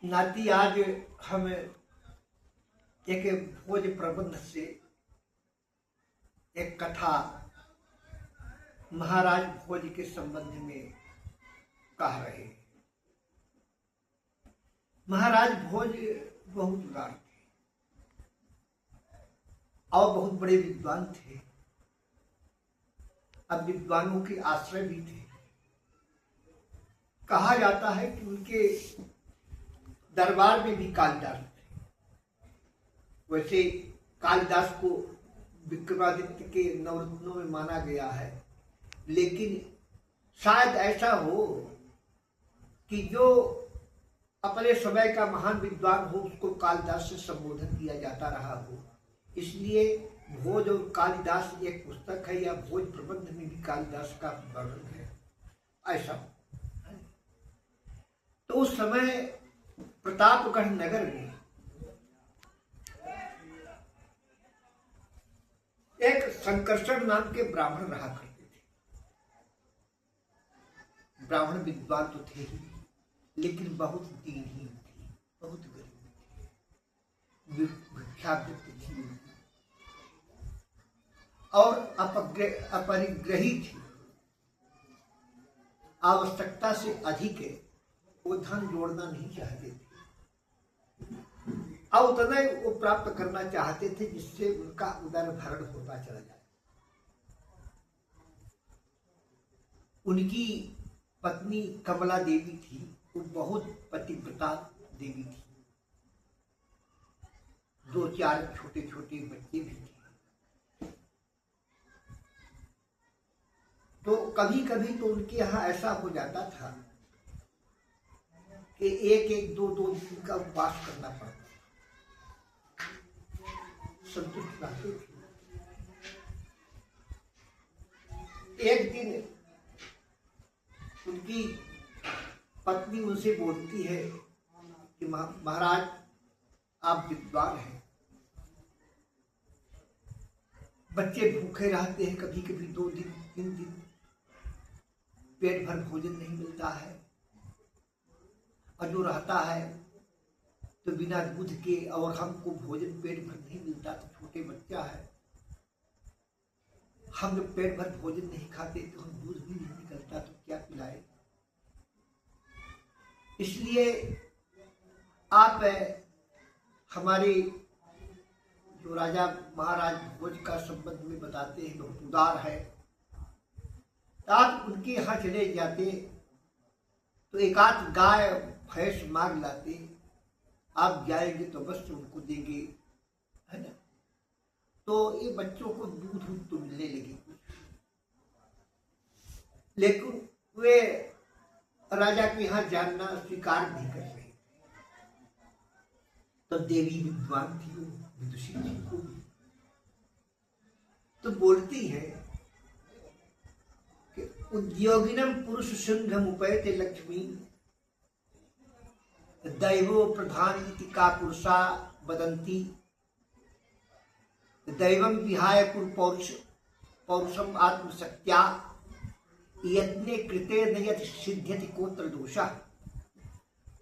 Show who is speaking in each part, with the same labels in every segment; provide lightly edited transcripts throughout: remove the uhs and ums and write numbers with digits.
Speaker 1: नाती आज हम एक भोज प्रबंध से एक कथा महाराज भोज के संबंध में कह रहे हैं। महाराज भोज बहुत उदार थे और बहुत बड़े विद्वान थे। अब विद्वानों के आश्रय भी थे। कहा जाता है कि उनके दरबार में भी कालिदास थे। वैसे कालिदास को विक्रमादित्य के नवरत्नों में माना गया है, लेकिन शायद ऐसा हो कि जो अपने समय का महान विद्वान हो उसको कालिदास से संबोधन किया जाता रहा हो। इसलिए भोज और कालिदास एक पुस्तक है, या भोज प्रबंध में भी कालिदास का वर्णन है। ऐसा तो उस समय प्रतापगढ़ नगर में एक संकर्षण नाम के ब्राह्मण रहा करते थे। ब्राह्मण विद्वान तो थे ही, लेकिन बहुत दीनहीन थे, बहुत गरीब थे, भिक्षावृत्ति थी और अपरिग्रही थी। आवश्यकता से अधिक वो धन जोड़ना नहीं चाहते थे और उतना ही वो प्राप्त करना चाहते थे जिससे उनका उदर भरण होता चला जाए। उनकी पत्नी कमला देवी थी, वो बहुत पतिव्रता देवी थी। 2-4 छोटे छोटे बच्चे भी थे। तो कभी कभी तो उनके यहाँ ऐसा हो जाता था कि 1-2 दिन का उपवास करना पड़ता। संतुष्ट रहते थे। एक दिन उनकी पत्नी उनसे बोलती है कि महाराज आप विद्वान हैं, बच्चे भूखे रहते हैं, कभी कभी 2 दिन 3 दिन पेट भर भोजन नहीं मिलता है, और जो रहता है तो बिना दूध के, और हमको भोजन पेट भर नहीं मिलता, तो छोटे बच्चा है, हम जब पेट भर भोजन नहीं खाते तो हम दूध भी नहीं निकलता तो क्या पिलाए। इसलिए आप हमारे जो राजा महाराज भोज का संबंध में बताते हैं बहुत उदार है, तो आप उनके यहाँ चले जाते तो एक आध गाय भैंस मांग लाते, आप जाएंगे तो बस उनको देंगे, है ना। तो ये बच्चों को दूध तो मिलने लगे, लेकिन वे राजा के यहाँ जानना स्वीकार नहीं कर रहे। तो देवी विद्वान थी, वो विदुषी थी, तो बोलती है कि उद्योगिनम पुरुष सिंह उपैते लक्ष्मी दैवो प्रधान इति का पुरुषा वदन्ति दैवम विहाय पौरुषम आत्मशक्त्या यत्ने कृते न यत् सिद्ध्यति कोत्र दोषा।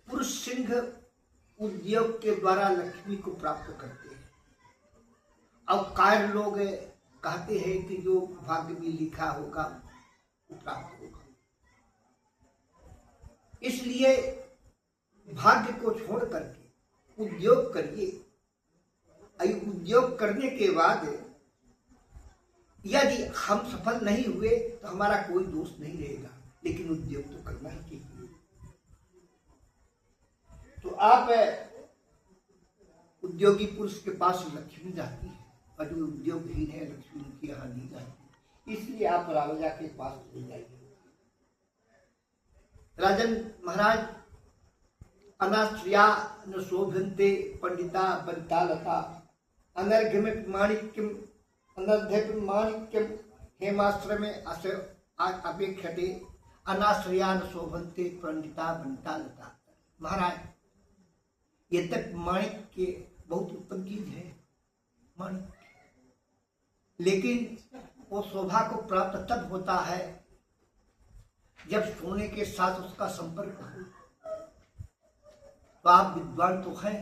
Speaker 1: पुरुष सिंह उद्योग के द्वारा लक्ष्मी को प्राप्त करते हैं। अब कायर लोग कहते हैं कि जो भाग्य में लिखा होगा वो प्राप्त होगा। इसलिए भाग्य को छोड़ करके उद्योग करिए। उद्योग करने के बाद यदि हम सफल नहीं हुए तो हमारा कोई दोष नहीं रहेगा, लेकिन उद्योग तो करना ही चाहिए। तो आप उद्योगी पुरुष के पास लक्ष्मी जाती है, और जो उद्योगहीन है लक्ष्मी उनके यहाँ नहीं जाती। इसलिए आप राजा के पास चले जाइए। राजन महाराज अनाश्रिया न शोभन्ते पंडिता बंतालता अनर्घ्यम माणिक्यम अनर्घ्यम माणिक्यम हेमाश्रमे अपेक्षते अनाश्रिया न शोभन्ते पंडिता बंतालता। महाराज ये तक माणिक्य बहुत उत्तम चीज है, माणिक्य, लेकिन वो शोभा को प्राप्त तब होता है जब सोने के साथ उसका संपर्क हो। तो आप विद्वान तो हैं,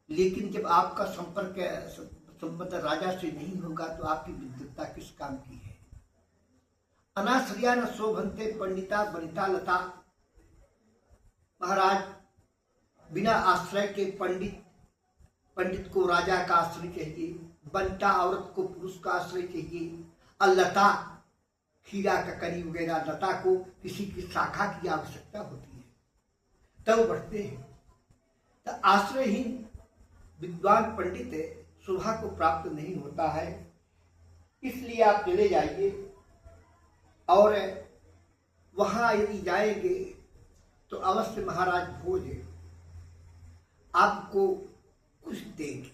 Speaker 1: लेकिन जब आपका संबंध राजा से नहीं होगा तो आपकी विद्वत्ता किस काम की है। अनाश्रया न शोभन्ते पंडिता वनिता लता। महाराज, बिना आश्रय के पंडित को राजा का आश्रय चाहिए, वनिता औरत को पुरुष का आश्रय चाहिए, और लता खीरा ककड़ी वगैरह लता को किसी की शाखा की आवश्यकता होती है, तब बढ़ते हैं। तो आश्रयहीन विद्वान पंडित शोभा को प्राप्त नहीं होता है। इसलिए आप चले जाइए, और वहां यदि जाएंगे तो अवश्य महाराज भोज आपको कुछ देंगे।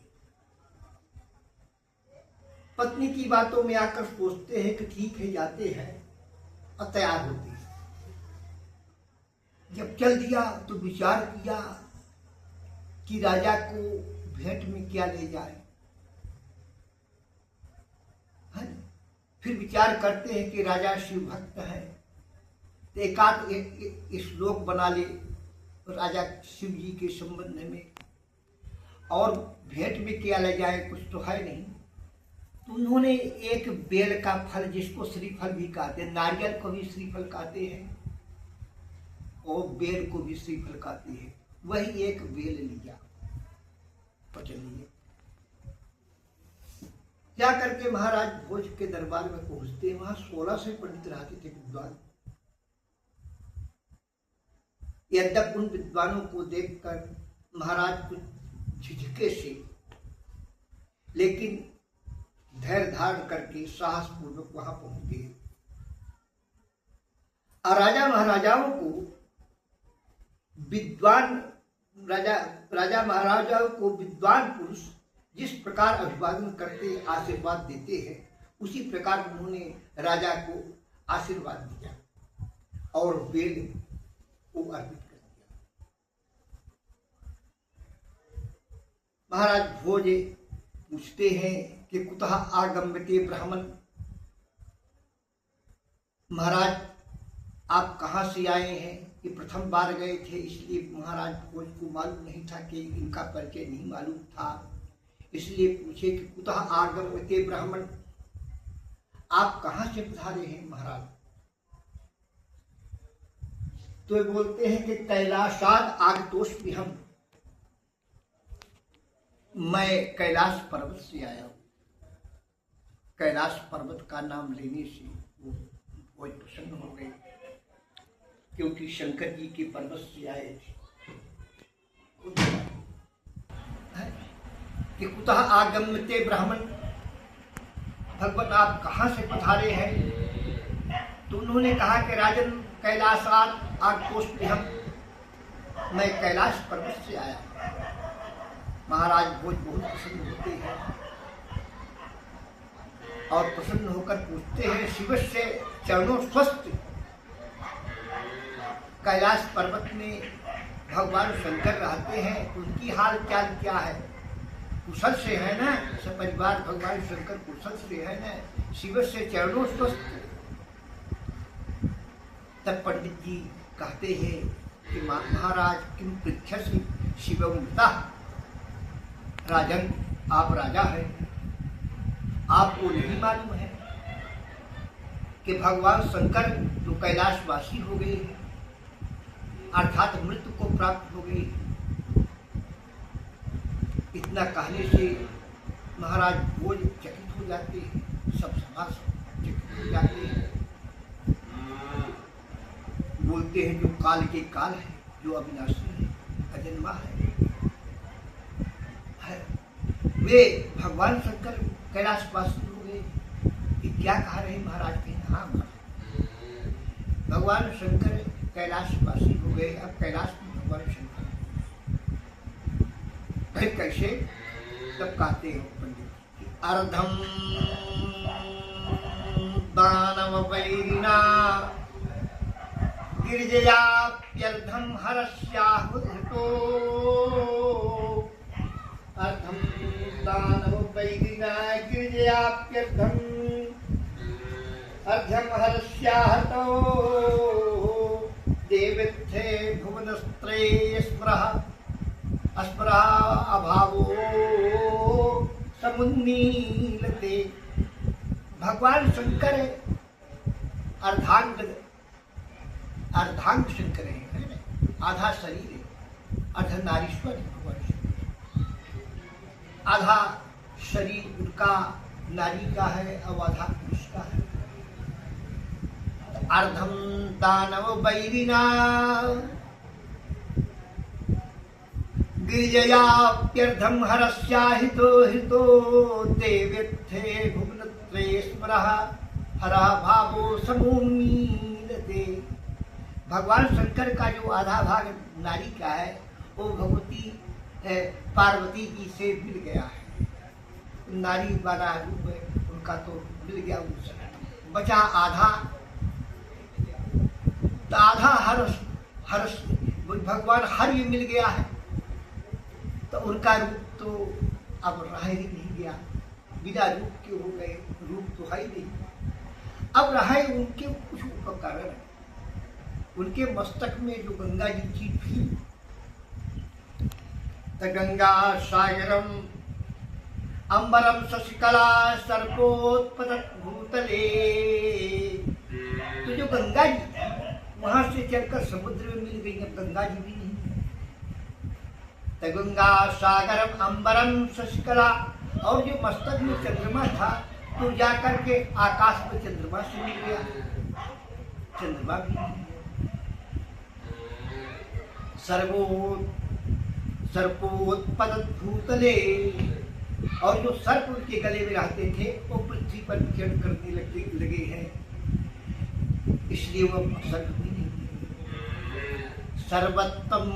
Speaker 1: पत्नी की बातों में आकर सोचते हैं कि ठीक है, जाते हैं, और तैयार होती है। जब चल दिया तो विचार किया कि राजा को भेंट में क्या ले जाए। फिर विचार करते हैं कि राजा शिव भक्त है, तो एकाध श्लोक बना ले राजा शिव जी के संबंध में, और भेंट में क्या ले जाए, कुछ तो है नहीं। तो उन्होंने एक बेल का फल, जिसको श्रीफल भी कहते हैं, नारियल को भी श्रीफल कहते हैं और बेल को भी श्रीफल कहते हैं, वही एक बेल लिया। तो चलिए क्या करके महाराज भोज के दरबार में पहुंचते हैं। वहां 16 से पंडित रहते थे विद्वान। यद्यप उन विद्वानों को देखकर महाराज कुछ झिझके से, लेकिन धैर्य धारण करके साहस पूर्वक वहां पहुंच गए। और राजा महाराजाओं को विद्वान पुरुष जिस प्रकार अभिवादन करते, आशीर्वाद देते हैं, उसी प्रकार उन्होंने राजा को आशीर्वाद दिया और बेल को अर्पित कर दिया। महाराज भोज पूछते हैं कि कुतः आगम्यते ब्राह्मण। महाराज आप कहाँ से आए हैं? कि प्रथम बार गए थे, इसलिए महाराज भोज को मालूम नहीं था, कि इनका परिचय नहीं मालूम था, इसलिए पूछे कि कुतः आगम्यते ब्राह्मण, आप कहाँ से पधारे हैं महाराज? तो बोलते हैं कि कैलाशाद आगतोस्मि हम, मैं कैलाश पर्वत से आया हूँ। कैलाश पर्वत का नाम लेने से वो बहुत प्रसन्न हो गए, क्योंकि शंकर जी के पर्वत से आए थे। कि कुतः आगम्यते ब्राह्मण, भगवत आप कहाँ से पधारे हैं? तो उन्होंने कहा कि राजन कैलाशाद आगतोस्मि हम, मैं कैलाश पर्वत से आया। महाराज भोज बहुत प्रसन्न होते हैं और प्रसन्न होकर पूछते हैं, शिव से चरणों स्वस्थ। कैलाश पर्वत में भगवान शंकर रहते हैं, उनकी हाल चाल क्या है? कुशल से है ना, सब परिवार भगवान शंकर कुशल से है ना, शिव से चरणों स्वस्थ। तब पंडित जी कहते हैं कि महाराज किम पृच्छसि शिवमुक्ता। राजन आप राजा हैं, आपको नहीं मालूम है कि भगवान शंकर तो कैलाशवासी हो गए, अर्थात मृत्यु को प्राप्त हो गई। इतना कहने से महाराज भोज चकित हो जाते हैं, सब समाज चकित हो जाते हैं। बोलते हैं जो काल के काल है, जो अविनाशी है, अजन्मा है, वे भगवान शंकर कैलाशवासी हो गए। कि क्या कह रहे हैं महाराज? के हाँ भगवान शंकर कैलाशवासी हो गए, अब कैलाश में भगवान शंकर। फिर कैसे? तब कहते हैं पंडित, अर्धम दानव वैरिणा गिरिजयाप्यर्धम हरस्याहुतो। अर्धम दानव वैरिणा गिरिजयाप्यर्धम अर्धम हरस्याहुतो। देवत्थे समुन्नीलते। भगवान शंकर है, अर्धांग शंकर है ना? आधा शरीर है, अर्धनारीश्वर है भगवान शंकर। आधा शरीर उनका नारी का है और आधा पुरुष का है। अर्धम दानव वैरिणा गिरिजयाप्यर्धम हरस्याहितो हितो देवेत्थे भुवनत्रे स्मरः हरः भावो समूमीलते। भगवान शंकर का जो आधा भाग नारी का है वो भगवती पार्वती जी से मिल गया है। नारी वाला रूप है उनका तो मिल गया उनसे, बचा आधा। आधा हर्ष भगवान हर ये मिल गया है, तो उनका रूप तो अब रह ही नहीं गया। बिना रूप के हो गए, रूप तो है ही नहीं। अब रहे उनके कुछ उपकरण, उनके मस्तक में जो गंगा जी की थी, त गंगा सागरम अंबरम शशिकला सर्पोत्पतत भूतले। तो जो गंगा जी वहां से चलकर समुद्र में मिल गई, अब गंगा जी भी नहीं। त गंगा सागरम अंबरम शशिकला, और जो मस्तक में चंद्रमा था तो जाकर के आकाश में चंद्रमा से मिल गया, चंद्रमा भी नहीं। सर्पोत्पतत भूतले, और जो सर्प उनके गले में रहते थे वो पृथ्वी पर विचरण करने लगे हैं, इसलिए वो सर्प भी नहीं। सर्वोत्तम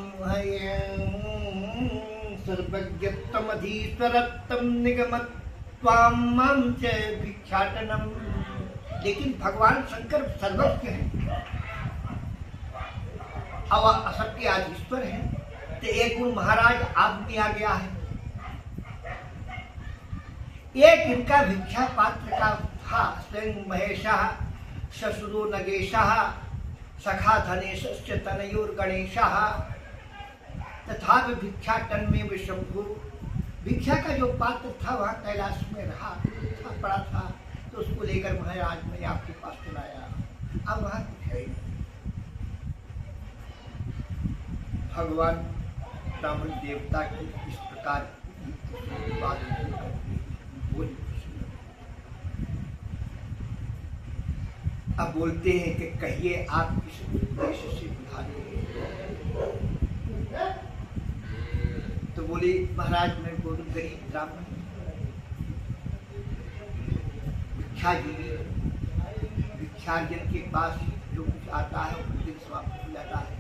Speaker 1: सर्वज्ञत्तम अधीश्वरत्तम निगमत्वां मां च भिक्षाटनम। लेकिन भगवान शंकर सर्वज्ञ हैं और सबके अधीश्वर हैं। तो एक गुण महाराज आप में आ गया है। एक इनका भिक्षा पात्र का था, स्वयं महेशः ससुरो नगेशः सखा धनेशस्य तनयोर गणेशः तथा भिक्षाटन में विशंभु। भिक्षा का जो पात्र था वहाँ कैलाश में रहा था, पड़ा था, तो उसको लेकर महाराज मैं आपके पास चलाया। अब वहाँ कुछ है नहीं। भगवान ब्राह्मण देवता की इस प्रकार बात अब बोलते हैं कि कहिए आप किस उद्देश्य से उधारे। तो बोले महाराज मैं बहुत गरीब ब्राह्मण, भिक्षाजीवी, भिक्षार्जन के पास जो कुछ आता है वो दिन समाप्त हो जाता है।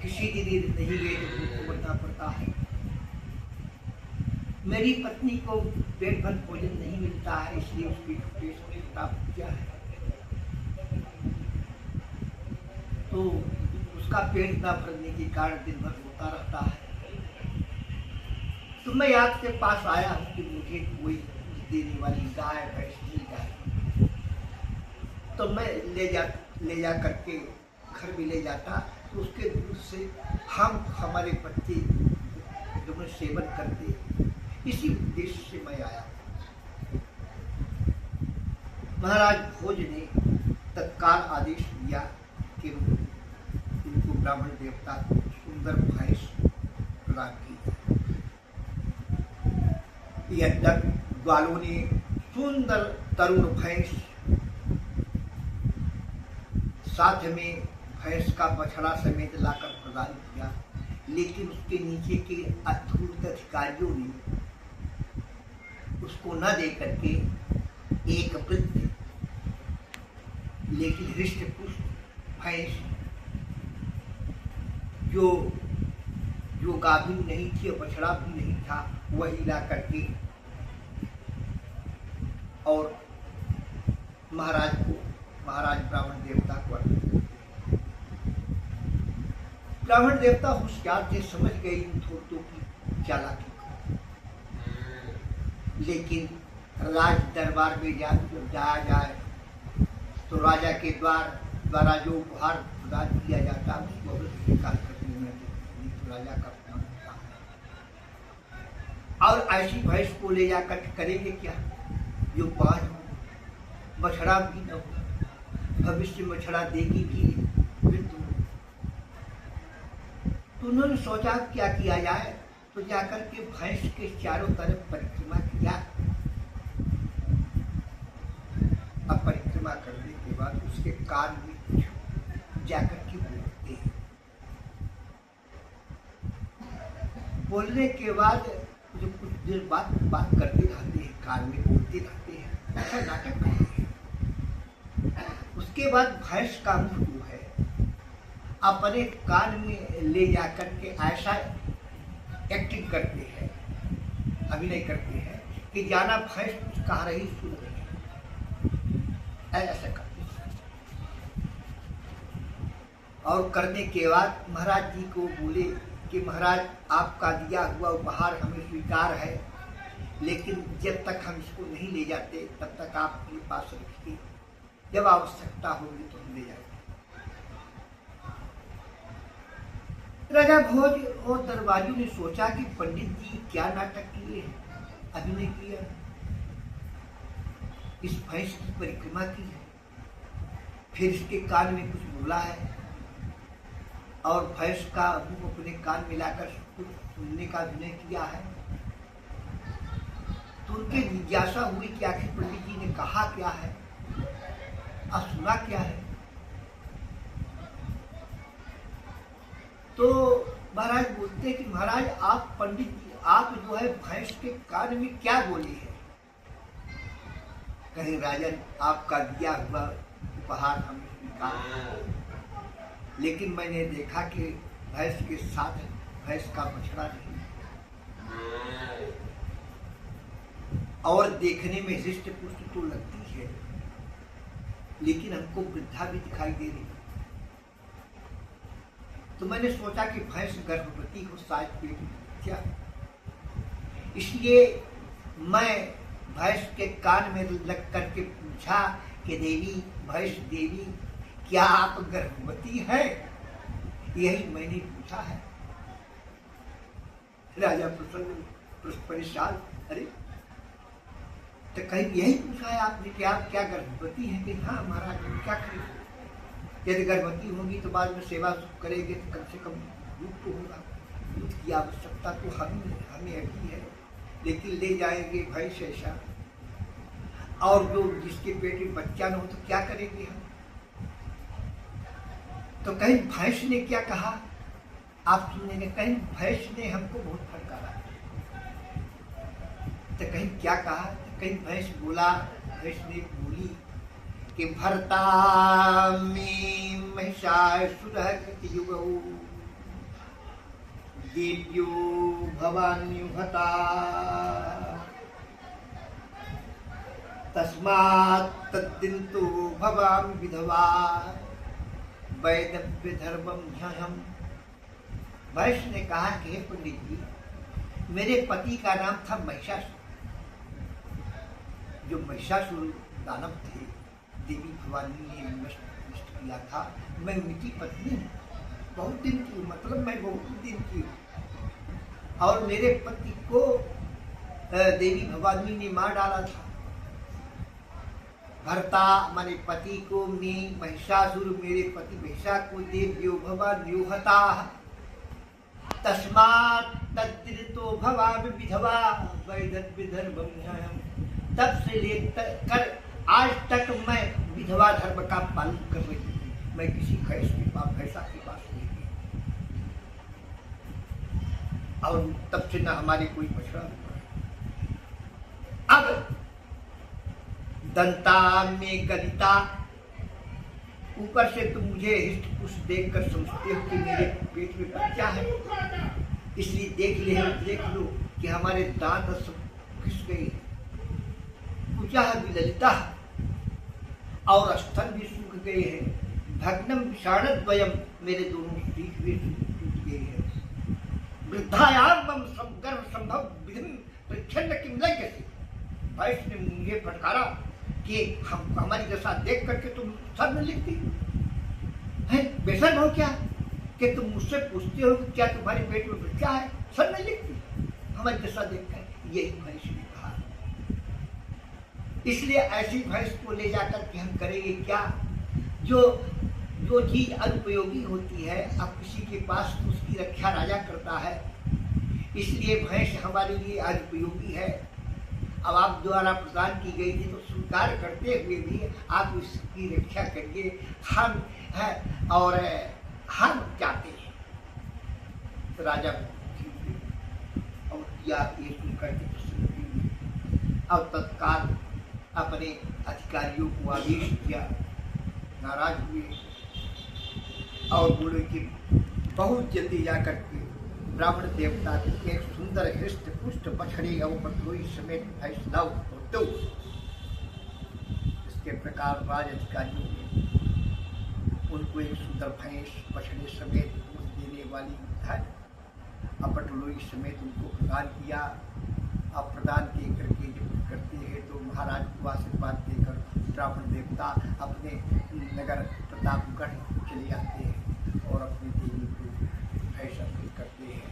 Speaker 1: किसी दिन नहीं गए तो भूख मरना पड़ता है। मेरी पत्नी को पेट भर भोजन नहीं मिलता है, इसलिए उसकी पेट में प्राप्त किया है, तो उसका पेट न भरने के कारण दिन भर होता रहता है। तो मैं आपके पास आया हूँ कि मुझे कोई देने वाली गाय भैंस मिल जाए, तो मैं ले जा करके घर में ले जाता, तो उसके दूध से हम हमारे बच्चे जो मैं सेवन करते, इसी उद्देश्य से मैं आया। महाराज भोज ने तत्काल आदेश दिया कि उनको ब्राह्मण देवता सुंदर भैंस प्रदान की। ग्वालों ने सुंदर तरुण भैंस, साथ में भैंस का बछड़ा समेत लाकर प्रदान किया, लेकिन उसके नीचे के अधूर्त अधिकारियों ने उसको न दे करके एक वृद्ध लेकिन हृष्ट पुष्ट भैंस जो गाभिन नहीं थी और बछड़ा भी नहीं था, वही ला करके और महाराज ब्राह्मण देवता को अर्पित। ब्राह्मण देवता होशियार थे, समझ गए इन धूर्तों की चालाकी को, लेकिन राज दरबार में जब जाया जाए तो राजा के द्वारा जो उपहार प्रदान किया जाता है उसको स्वीकार करने में राजा का काम होता है। और ऐसी भैंस को ले जाकर करेंगे क्या जो बाज हो, बछड़ा भी न हो, भविष्य में बछड़ा देगी भी फिर तो उन्होंने सोचा क्या किया जाए, तो जाकर के भैंस के चारों तरफ परिक्रमा किया। अब परिक्रमा करने के बाद उसके कान में कुछ जाकर के बोलते हैं। बोलने के बाद जो कुछ देर बाद बात करते रहते हैं, कान में बोलते रहते हैं, ऐसा नाटक करते हैं। उसके बाद भैंस का मुंह जो है अपने कान में ले जाकर के ऐसा एक्टिंग करते हैं, अभिनय करते हैं कि जाना भैंस कुछ कह रही सुन रही है, ऐसा करते हैं। और करने के बाद महाराज जी को बोले कि महाराज आपका दिया हुआ उपहार हमें स्वीकार है, लेकिन जब तक हम इसको नहीं ले जाते तब तक आप अपने पास रखिए, जब आवश्यकता होगी तो हम ले जाएंगे। राजा भोज और दरबारियों ने सोचा कि पंडित जी क्या नाटक किए हैं, अभिनय किया, इस भैंस की परिक्रमा की है, फिर इसके कान में कुछ बोला है और भैंस का मुंह अपने कान मिलाकर कुछ सुनने का अभिनय किया है। तो उनके जिज्ञासा हुई कि आखिर पंडित जी ने कहा क्या है और सुना क्या है। तो महाराज बोलते कि महाराज आप पंडित जी, आप जो है भैंस के कान में क्या बोली है। कहे राजन आपका दिया हुआ उपहार हमें स्वीकार, लेकिन मैंने देखा कि भैंस के साथ भैंस का बछड़ा नहीं और देखने में हृष्ट पुष्ट तो लगती है, लेकिन हमको वृद्धा भी दिखाई दे रही। तो मैंने सोचा कि भैंस गर्भवती हो, शायद पेट में क्या, इसलिए मैं भैंस के कान में लग करके पूछा कि देवी, भैंस देवी, क्या आप गर्भवती है? यही मैंने पूछा है। राजा प्रसन्न परेशान, अरे तो कहीं यही पूछा है आपने कि आप क्या गर्भवती हैं? कि हाँ महाराज, क्या करें, यदि गर्भवती होगी तो बाद में सेवा करेंगे तो कम से कम दूध तो होगा, दूध की आवश्यकता तो हमें अभी है, लेकिन ले जाएंगे भैंस ऐसा, और जो जिसके पेट में बच्चा न हो तो क्या करेंगे हम। तो कहीं भैंस ने क्या कहा आप सुनेंगे, कहीं भैंस ने हमको बहुत फटकारा, तो कहीं क्या कहा, तो कहीं भैंस बोला, भैंस ने बोली कि भरता में महिषासुर कृतयुगौ देव्यो भवान्युहता तस्मात् तद्दिन तो भवामि विधवा वैदव्य धर्मम ह्यहम्। भैंस ने कहा कि हे पंडित जी, मेरे पति का नाम था महिषासुर, जो महिषासुर दानव थे, देवी भवानी ने नष्ट किया था। मैं उनकी पत्नी हूँ, बहुत दिन की, मतलब मैं बहुत दिन की हूँ, और मेरे पति को देवी भवानी ने मार डाला था। भरता माने पति को, मैं महिषासुर मेरे पति महिषा को देव्यो भवान्युहता तस्मात् तद्दितो भवामि विधवा वैदव्य धर्मम ह्यहम्। तब से लेकर आज तक मैं विधवा धर्म का पालन कर रही हूँ, मैं किसी भैंस के पास, भैंसा के पास नहीं गई, और तब से न हमारे कोई बछड़ा नहीं। अब दंता में गलिता, ऊपर से तुम मुझे हिस्ट पुष्ट देख कर समझते हो कि मेरे पेट में बच्चा है, इसलिए देख लो कि हमारे दांत सब घिस गए हैं, पूजा भी ललिता और स्तन भी सूख गए हैं, भग्नम विषाणद्वयम, मेरे दोनों शीख भी टूट गए हैं। वृद्धायाम गर्भ संभव विधिम प्रच्छन्न किम लज्जति। भैंस ने मुझे फटकारा कि हमारी दशा देख करके तुम सर में लिखती है, बेशर्म हो क्या कि तुम मुझसे पूछते हो कि क्या तुम्हारे पेट में बच्चा है, सर में लिखती हमारी दशा देख कर। यही भैंस ने कहा। इसलिए ऐसी भैंस को ले जाकर के हम करेंगे क्या? जो चीज अनुपयोगी होती है, अब किसी के पास तो उसकी रक्षा राजा करता है, इसलिए भैंस हमारे लिए अनुपयोगी है। अब आप द्वारा प्रदान की गई थी तो स्वीकार करते हुए भी आप इसकी रक्षा करिए, हम है और हम चाहते हैं। तो राजा और किया ये सुनकर के प्रसन्न। अब तत्काल अपने अधिकारियों को आदेश दिया, नाराज हुए और बोले कि बहुत जल्दी जाकर के ब्राह्मण देवता के एक सुंदर हृष्ट पुष्ट बछड़े और बटोई समेत भैंस लाओ दो। इसके प्रकार राज अधिकारियों ने उनको एक सुंदर भैंस बछड़े समेत दूध देने वाली धन अपटलोई समेत उनको प्रदान किया। अब प्रदान के करके जब करते हैं तो महाराज को आशीर्वाद देकर ब्राह्मण देवता अपने नगर प्रतापगढ़ चले जाते हैं और अपनी देवी को भैंस अर्पित करते हैं।